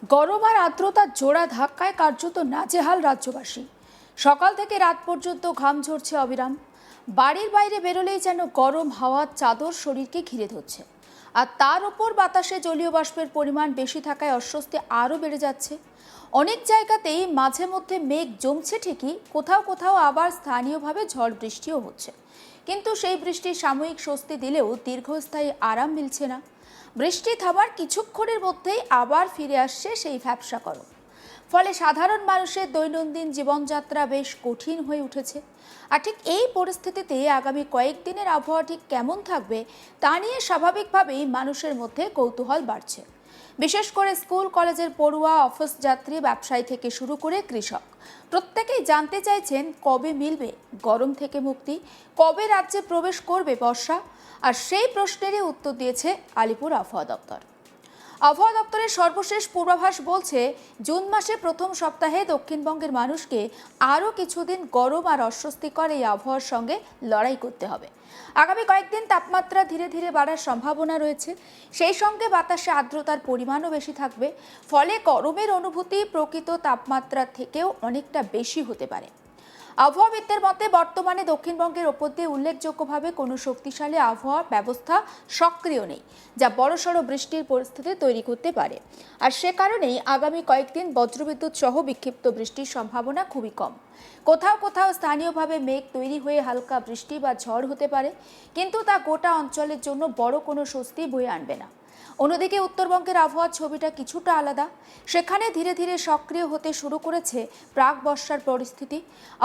গরম আর আর্দ্রতার জোড়া ধাক্কায় কার্যত নাজেহাল রাজ্যবাসী। সকাল থেকে রাত পর্যন্ত ঘাম ঝরছে অবিরাম। বাড়ির বাইরে বেরোলেই যেন গরম হাওয়ার চাদর শরীরকে ঘিরে ধরছে। আর তার উপর বাতাসে জলীয় বাষ্পের পরিমাণ বেশি থাকায় অস্বস্তি আরও বেড়ে যাচ্ছে। অনেক জায়গাতেই মাঝে মধ্যে মেঘ জমছে ঠিকই, কোথাও কোথাও আবার স্থানীয়ভাবে ঝড় বৃষ্টিও হচ্ছে। কিন্তু সেই বৃষ্টি সাময়িক স্বস্তি দিলেও দীর্ঘস্থায়ী আরাম মিলছে না। বৃষ্টি থামার কিছুক্ষণের মধ্যেই আবার ফিরে আসছে সেই ভ্যাপসা গরম। ফলে সাধারণ মানুষের দৈনন্দিন জীবনযাত্রা বেশ কঠিন হয়ে উঠেছে। আর ঠিক এই পরিস্থিতিতে আগামী কয়েকদিনের আবহাওয়া ঠিক কেমন থাকবে তা নিয়ে স্বাভাবিকভাবেই মানুষের মধ্যে কৌতূহল বাড়ছে। বিশেষ করে স্কুল কলেজের পড়ুয়া, অফিস যাত্রী, ব্যবসায়ী থেকে শুরু করে কৃষক প্রত্যেকেই জানতে চাইছেন কবে মিলবে গরম থেকে মুক্তি, কবে রাজ্যে প্রবেশ করবে বর্ষা। আর সেই প্রশ্নেরই উত্তর দিয়েছে আলিপুর আবহাওয়া দপ্তর। আবহাওয়া দপ্তরের সর্বশেষ পূর্বাভাস বলছে, জুন মাসে প্রথম সপ্তাহে দক্ষিণবঙ্গের মানুষকে আরও কিছুদিন গরম আর অস্বস্তিকর এই আবহাওয়ার সঙ্গে লড়াই করতে হবে। আগামী কয়েকদিন তাপমাত্রা ধীরে ধীরে বাড়ার সম্ভাবনা রয়েছে। সেই সঙ্গে বাতাসে আর্দ্রতার পরিমাণও বেশি থাকবে। ফলে গরমের অনুভূতি প্রকৃত তাপমাত্রার থেকেও অনেকটা বেশি হতে পারে। আবহাওয়াবিদদের মতে বর্তমানে দক্ষিণবঙ্গের ওপর দিয়ে উল্লেখযোগ্যভাবে কোনো শক্তিশালী আবহাওয়া ব্যবস্থা সক্রিয় নেই, যা বড়সড় বৃষ্টির পরিস্থিতি তৈরি করতে পারে। আর সে কারণেই আগামী কয়েকদিন বজ্রবিদ্যুৎ সহ বিক্ষিপ্ত বৃষ্টির সম্ভাবনা খুবই কম। কোথাও কোথাও স্থানীয়ভাবে মেঘ তৈরি হয়ে হালকা বৃষ্টি বা ঝড় হতে পারে, কিন্তু তা গোটা অঞ্চলের জন্য বড় কোনো স্বস্তি বয়ে আনবে না। অন্যদিকে উত্তরবঙ্গের আবহাওয়ার ছবিটা কিছুটা আলাদা। সেখানে ধীরে ধীরে সক্রিয় হতে শুরু করেছে প্রাক বর্ষার পরিস্থিতি।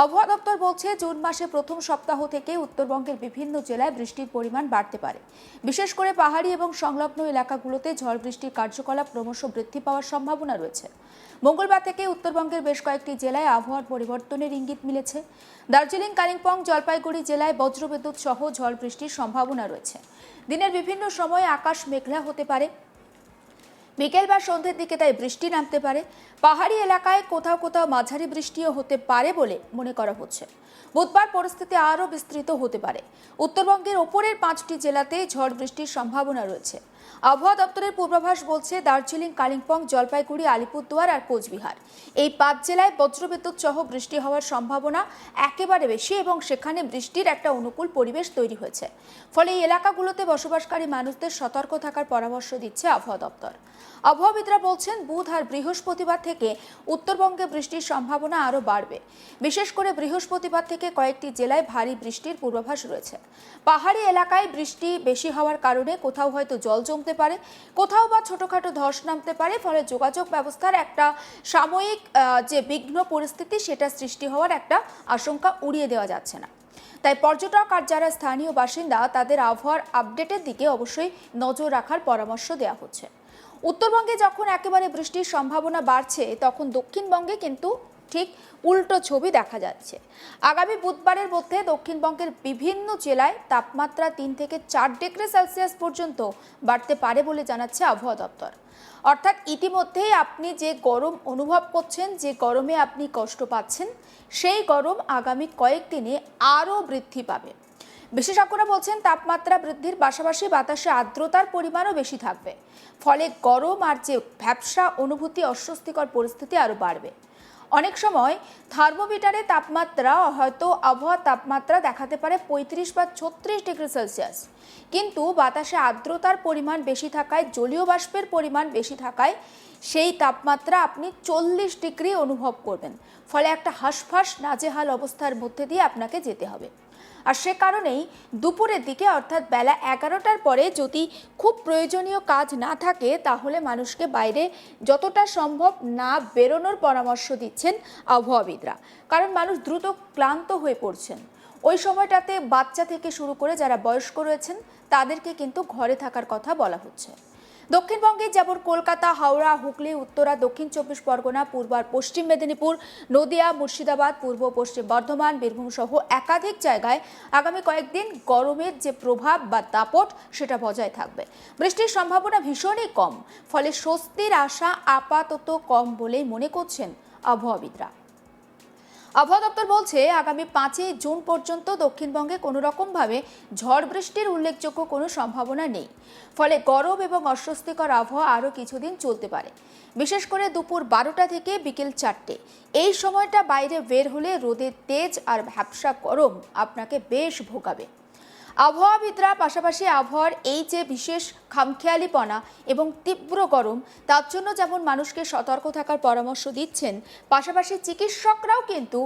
আবহাওয়া দপ্তর বলছে, জুন মাসে প্রথম সপ্তাহ থেকে উত্তরবঙ্গের বিভিন্ন জেলায় বৃষ্টির পরিমাণ বাড়তে পারে। বিশেষ করে পাহাড়ি এবং সংলগ্ন এলাকাগুলোতে ঝড় বৃষ্টির কার্যকলাপ ক্রমশ বৃদ্ধি পাওয়ার সম্ভাবনা রয়েছে। মঙ্গলবার থেকে উত্তরবঙ্গের বেশ কয়েকটি জেলায় আবহাওয়ার পরিবর্তনের ইঙ্গিত মিলেছে। দার্জিলিং, কালিম্পং, জলপাইগুড়ি জেলায় বজ্রবিদ্যুৎ সহ ঝড় বৃষ্টির সম্ভাবনা রয়েছে। দিনের বিভিন্ন সময়ে আকাশ মেঘলা হতে পারে। বিকেল বা সন্ধ্যের দিকে তাই বৃষ্টি নামতে পারে। পাহাড়ি এলাকায় কোথাও কোথাও মাঝারি বৃষ্টিও হতে পারে বলে মনে করা হচ্ছে। বুধবার পরিস্থিতি আরও বিস্তৃত হতে পারে। উত্তরবঙ্গের ওপরের 5টি জেলাতে ঝড় বৃষ্টির সম্ভাবনা রয়েছে। আবহাওয়া দপ্তরের পূর্বাভাস বলছে, দার্জিলিং, কালিম্পং, জলপাইগুড়ি, আলিপুরদুয়ার আর কোচবিহার এই 5 জেলায় বজ্রবিদ্যুৎ সহ বৃষ্টি হওয়ার সম্ভাবনা একেবারে বেশি এবং সেখানে বৃষ্টির একটা অনুকূল পরিবেশ তৈরি হয়েছে। ফলে এই এলাকাগুলোতে বসবাসকারী মানুষদের সতর্ক থাকার পরামর্শ দিচ্ছে আবহাওয়া দপ্তর। আবহাওয়াবিদরা বলছেন, বুধ আর বৃহস্পতিবার থেকে উত্তরবঙ্গে বৃষ্টির সম্ভাবনা আরও বাড়বে। বিশেষ করে বৃহস্পতিবার থেকে কয়েকটি জেলায় ভারী বৃষ্টির পূর্বাভাস রয়েছে। পাহাড়ি এলাকায় বৃষ্টি বেশি হওয়ার কারণে কোথাও হয়তো জল জমতে পারে, কোথাও বা ছোটখাটো ধস নামতে পারে। ফলে যোগাযোগ ব্যবস্থার একটা সাময়িক যে বিঘ্ন পরিস্থিতি, সেটা সৃষ্টি হওয়ার একটা আশঙ্কা উড়িয়ে দেওয়া যাচ্ছে না। তাই পর্যটক আর যারা স্থানীয় বাসিন্দা, তাদের আবহাওয়ার আপডেটের দিকে অবশ্যই নজর রাখার পরামর্শ দেওয়া হচ্ছে। উত্তরবঙ্গে যখন একেবারে বৃষ্টির সম্ভাবনা বাড়ছে, তখন দক্ষিণবঙ্গে কিন্তু ঠিক উল্টো ছবি দেখা যাচ্ছে। আগামী বুধবারের মধ্যে দক্ষিণবঙ্গের বিভিন্ন জেলায় তাপমাত্রা 3 থেকে 4 ডিগ্রি সেলসিয়াস পর্যন্ত বাড়তে পারে বলে জানাচ্ছে আবহাওয়া দপ্তর। অর্থাৎ ইতিমধ্যেই আপনি যে গরম অনুভব করছেন, যে গরমে আপনি কষ্ট পাচ্ছেন, সেই গরম আগামী কয়েকদিনে আরও বৃদ্ধি পাবে। বিশেষজ্ঞরা বলছেন, তাপমাত্রা বৃদ্ধির পাশাপাশি বাতাসে আর্দ্রতার পরিমাণও বেশি থাকবে। ফলে গরম আর যে ভ্যাপসা অনুভূতি, অস্বস্তিকর পরিস্থিতি আরও বাড়বে। অনেক সময় থার্মোমিটারে তাপমাত্রা হয়তো আবহাওয়ার তাপমাত্রা দেখাতে পারে 35 বা 36 ডিগ্রি সেলসিয়াস, কিন্তু বাতাসে আর্দ্রতার পরিমাণ বেশি থাকায়, জলীয় বাষ্পের পরিমাণ বেশি থাকায় সেই তাপমাত্রা আপনি 40 ডিগ্রি অনুভব করবেন। ফলে একটা হাঁসফাঁস নাজেহাল অবস্থার মধ্যে দিয়ে আপনাকে যেতে হবে। আর সে কারণেই দুপুরের দিকে, অর্থাৎ বেলা 11টার পরে যদি খুব প্রয়োজনীয় কাজ না থাকে, তাহলে মানুষকে বাইরে যতটা সম্ভব না বেরোনোর পরামর্শ দিচ্ছেন আবহাওয়াবিদরা। কারণ মানুষ দ্রুত ক্লান্ত হয়ে পড়ছেন। ওই সময়টাতে বাচ্চা থেকে শুরু করে যারা বয়স্ক রয়েছেন, তাদেরকে কিন্তু ঘরে থাকার কথা বলা হচ্ছে। দক্ষিণবঙ্গে যেমন কলকাতা, হাওড়া, হুগলি, উত্তরা, দক্ষিণ 24 পরগনা, পূর্ব আর পশ্চিম মেদিনীপুর, নদিয়া, মুর্শিদাবাদ, পূর্ব পশ্চিম বর্ধমান, বীরভূম সহ একাধিক জায়গায় আগামী কয়েকদিন গরমের যে প্রভাব বা দাপট, সেটা বজায় থাকবে। বৃষ্টির সম্ভাবনা ভীষণই কম। ফলে স্বস্তির আশা আপাতত কম বলেই মনে করছেন আবহাওয়াবিদরা। আবহাওয়া দপ্তর বলছে আগামী 5ই জুন পর্যন্ত দক্ষিণবঙ্গে কোনো রকমভাবে ঝড় বৃষ্টির উল্লেখযোগ্য কোনো সম্ভাবনা নেই। ফলে গরম এবং অস্বস্তিকর আবহাওয়া আরও কিছুদিন চলতে পারে, বিশেষ করে দুপুর 12টা থেকে বিকেল 4টে। এই সময়টা বাইরে বের হলে রোদের তেজ আর ভ্যাপসা গরম আপনাকে বেশ ভোগাবে। আবহাওয়াবিদরা পাশাপাশি আবহাওয়ার এই যে বিশেষ খামখেয়ালিপনা এবং তীব্র গরম, তার জন্য যেমন মানুষকে সতর্ক থাকার পরামর্শ দিচ্ছেন, পাশাপাশি চিকিৎসকরাও কিন্তু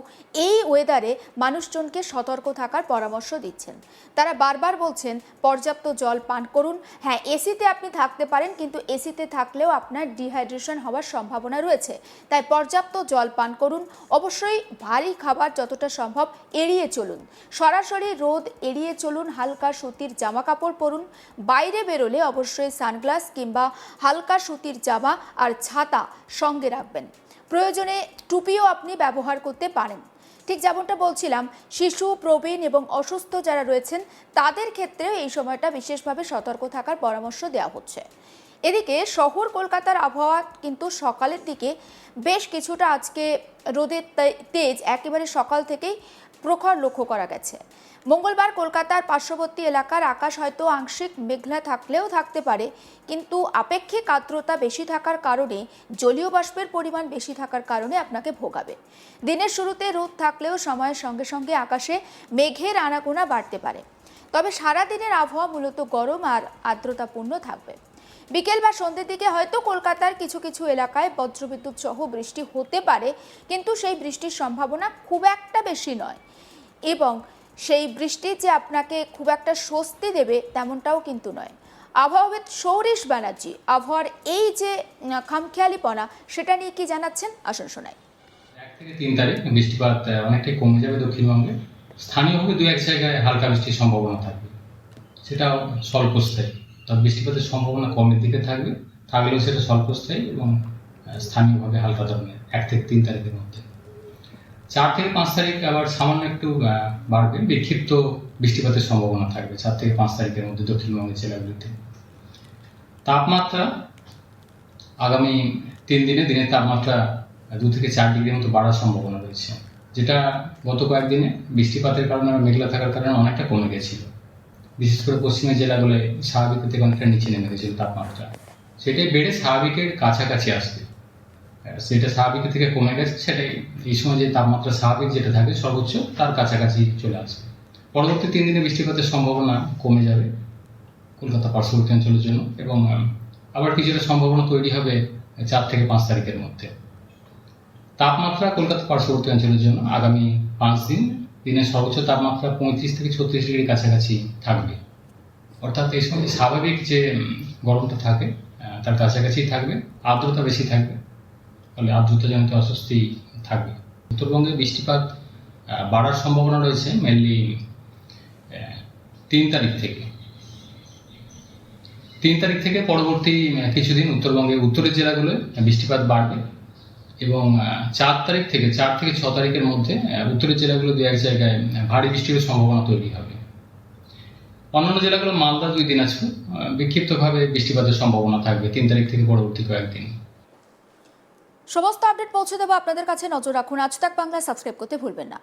এই ওয়েদারে মানুষজনকে সতর্ক থাকার পরামর্শ দিচ্ছেন। তারা বারবার বলছেন পর্যাপ্ত জল পান করুন। হ্যাঁ, এসিতে আপনি থাকতে পারেন, কিন্তু এসিতে থাকলেও আপনার ডিহাইড্রেশন হওয়ার সম্ভাবনা রয়েছে, তাই পর্যাপ্ত জল পান করুন। অবশ্যই ভারী খাবার যতটা সম্ভব এড়িয়ে চলুন। সরাসরি রোদ এড়িয়ে চলুন। হালকা সুতির জামা কাপড় পরুন। বাইরে বেরোলে অবশ্যই সানগ্লাস কিংবা হালকা সুতির জামা আর ছাতা সঙ্গে রাখবেন। প্রয়োজনে টুপিও আপনি ব্যবহার করতে পারেন। ঠিক যেমনটা বলছিলাম, শিশু, প্রবীণ এবং অসুস্থ যারা রয়েছেন তাদের ক্ষেত্রেও এই সময়টা বিশেষভাবে সতর্ক থাকার পরামর্শ দেওয়া হচ্ছে। এদিকে শহর কলকাতার আবহাওয়া কিন্তু সকালের দিকে বেশ কিছুটা আজকে রোদের তেজ একেবারে সকাল থেকেই প্রখর লক্ষ্য করা গেছে। মঙ্গলবার কলকাতার পার্শ্ববর্তী এলাকার আকাশ হয়তো আংশিক মেঘলা থাকলেও থাকতে পারে, কিন্তু আপেক্ষিক আর্দ্রতা বেশি থাকার কারণে জলীয় বাষ্পের পরিমাণ বেশি থাকার কারণে আপনাকে ভোগাবে। দিনের শুরুতে রোদ থাকলেও সময়ের সঙ্গে সঙ্গে আকাশে মেঘের আনাগোনা বাড়তে পারে। তবে সারাদিনের আবহাওয়া মূলত গরম আর আর্দ্রতাপূর্ণ থাকবে। বিকেল বা সন্ধ্যের দিকে হয়তো কলকাতার কিছু কিছু এলাকায় বজ্রবিদ্যুৎ সহ বৃষ্টি হতে পারে, কিন্তু সেই বৃষ্টির সম্ভাবনা খুব একটা বেশি নয় এবং সেই বৃষ্টি যে আপনাকে খুব একটা স্বস্তি দেবে তেমনটাও কিন্তু নয়। আবহাওয়াবিদ সৌরিশ ব্যানার্জি আবহাওয়ার এই যে খামখেয়ালিপনা সেটা নিয়ে কি জানাচ্ছেন, আসুন শোনাই। 1 থেকে 3 তারিখ বৃষ্টিপাত অনেকটাই কমে যাবে দক্ষিণবঙ্গে। স্থানীয়ভাবে 2-1 জায়গায় হালকা বৃষ্টির সম্ভাবনা থাকবে, সেটাও স্বল্পস্থায়ী। তবে বৃষ্টিপাতের সম্ভাবনা কমের দিকে থাকবে, থাকলেও সেটা স্বল্পস্থায়ী এবং স্থানীয়ভাবে হালকা ধরনের 1 থেকে 3 তারিখের মধ্যে। 4 থেকে 5 তারিখ আবার সামান্য একটু বাড়বে, বিক্ষিপ্ত বৃষ্টিপাতের সম্ভাবনা থাকবে 4 থেকে 5 তারিখের মধ্যে দক্ষিণবঙ্গের জেলাগুলিতে। তাপমাত্রা আগামী 3 দিনে দিনের তাপমাত্রা 2 থেকে 4 ডিগ্রির মতো বাড়ার সম্ভাবনা রয়েছে, যেটা গত কয়েকদিনে বৃষ্টিপাতের কারণে মেঘলা থাকার কারণে অনেকটা কমে গেছিল। বিশেষ করে পশ্চিমের জেলাগুলোয় স্বাভাবিকের থেকে অনেকটা নিচে নেমে গেছিল তাপমাত্রা, সেটাই বেড়ে স্বাভাবিকের কাছাকাছি আসবে। সেটা স্বাভাবিকের থেকে কমে গেছে, সেটাই এই সময় যে তাপমাত্রা স্বাভাবিক যেটা থাকে সর্বোচ্চ তার কাছাকাছি চলে আসবে। পরবর্তী 3 দিনে বৃষ্টিপাতের সম্ভাবনা কমে যাবে কলকাতা পার্শ্ববর্তী অঞ্চলের জন্য, এবং আবার কিছুটা সম্ভাবনা তৈরি হবে 4 থেকে 5 তারিখের মধ্যে। তাপমাত্রা কলকাতা পার্শ্ববর্তী অঞ্চলের জন্য আগামী 5 দিন দিনের সর্বোচ্চ তাপমাত্রা 35 থেকে 36 ডিগ্রির কাছাকাছি থাকবে। অর্থাৎ এই সময় স্বাভাবিক যে গরমটা থাকে তার কাছাকাছি থাকবে, আর্দ্রতা বেশি থাকবে, ফলে আর্দ্রতাজনিত অস্বস্তি থাকবে। উত্তরবঙ্গে বৃষ্টিপাত বাড়ার সম্ভাবনা রয়েছে মেনলি 3 তারিখ থেকে। 3 তারিখ থেকে পরবর্তী কিছুদিন উত্তরবঙ্গের উত্তরের জেলাগুলোয় বৃষ্টিপাত বাড়বে এবং 4 থেকে 6 তারিখের মধ্যে উত্তরের জেলাগুলো 2-1 জায়গায় ভারী বৃষ্টির সম্ভাবনা তৈরি হবে। অন্যান্য জেলাগুলো মালদা 2 দিন আছে, বিক্ষিপ্তভাবে বৃষ্টিপাতের সম্ভাবনা থাকবে 3 তারিখ থেকে পরবর্তী কয়েকদিন। সমস্ত আপডেট পৌঁছে দেবো আপনাদের কাছে, নজর রাখুন। আজ তাক বাংলা সাবস্ক্রাইব করতে ভুলবেন না।